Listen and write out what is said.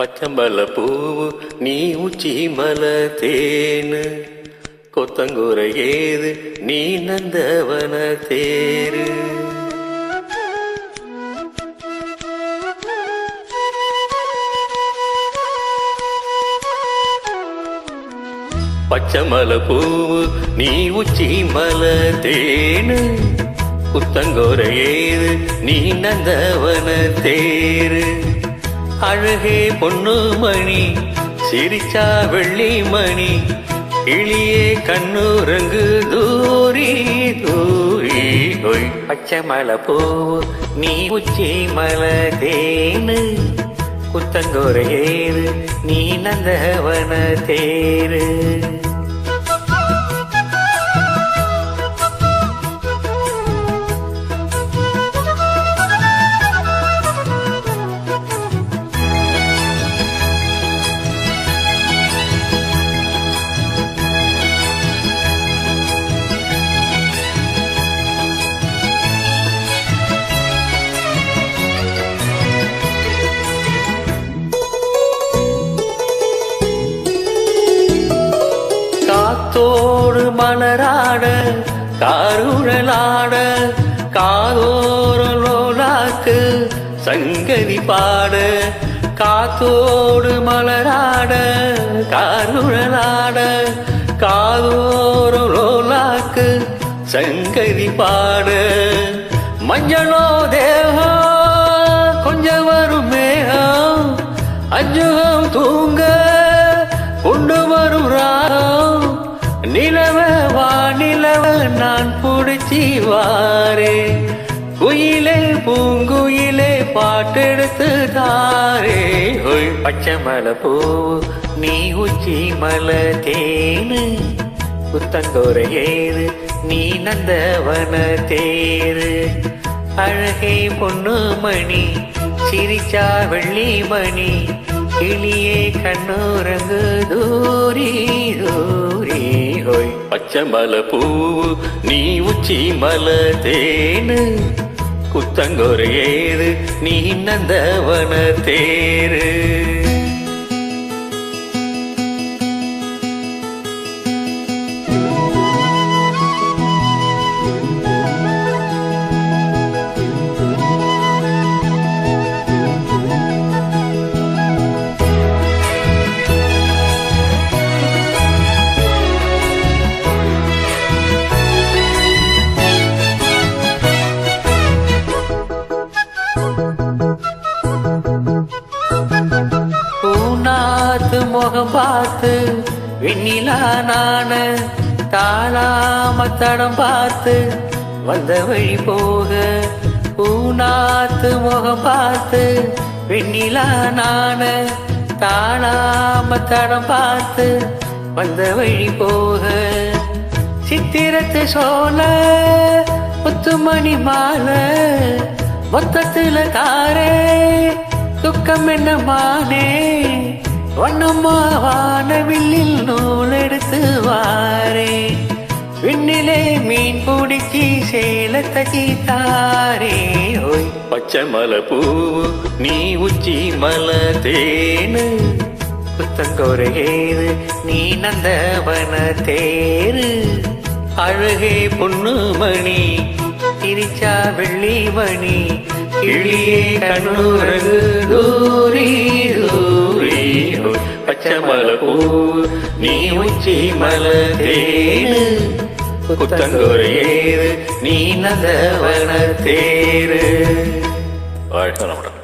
பச்சம்பல பூவு நீ உச்சி மல தேனு கொத்தங்குறை ஏது நீ நந்தவன தேரு. பச்சமல பூவு நீ உச்சி மல தேனு குத்தங்கோரை ஏது நீ நந்தவன தேரு. அழகே பொண்ணு மணி சிரிச்சா வெள்ளி மணி கிளியே கண்ணுரங்கு தூரி தூரி ஒய். பச்சமல பூவு நீ உச்சி மல தேனு குத்தங்கோரை ஏது நீ நந்தவன தேரு. காத்தோடு மலராட காருழலாட காதோரலோலாக்கு சங்கதி பாட. காத்தோடு மலராட காருழலாட காதோரலோலாக்கு சங்கதி பாட. மஞ்சளோ தேகம் கொஞ்சம் வரும் மேகம் அஞ்சுகம் தூங்க கொண்டு வரும் ராகம். நிலவ வானிலவ நான் புடிச்சி வாரே குயிலே பூங்குயிலே பாட்டெடுத்து தாரே. ஒய். பச்சமல பூ நீ உச்சி மல தேனு குத்தங்கோரை ஏது நீ நந்தவன தேரு. அழகே பொண்ணு மணி சிரிச்சா வெள்ளி மணி கிளியே கண்ணுரங்கு தூரி தூரி ஹோய். பச்சமல பூவு நீ உச்சி மல தேனு குத்தங்கோரை ஏது நீ நந்தவன தேரு. பூநாத்து முகம் பார்த்து வெண்ணிலா நான தாளாம தடம் பார்த்து வந்த வழி போக. பூநாத்து முகம் பார்த்து வெண்ணிலா நான தாளாம தடம் பார்த்து வந்த வழி போக. சித்திரத்து சோல முத்துமணி மாலை மொத்தத்துல தாரே துக்கம் என்ன மானே. வண்ணம்மா வானவில்லில் நூல் எடுத்து வாரே விண்ணிலே மீன் பிடிச்சி சேல தச்சி தாரே. ஓய். பச்சமல பூவு நீ உச்சி மல தேனு குத்தங்கோரை ஏது நீ நந்தவன தேரு. அழகே பொண்ணு மணி சிரிச்சா வெள்ளி மணி கிளியே கண்ணுரங்கு தூரி தூரி. பச்சமல பூ நீ உச்சி மல தேனு குத்தங்கோரை ஏது நீ நந்தவன தேரு. வாழ்க நம்புறேன்.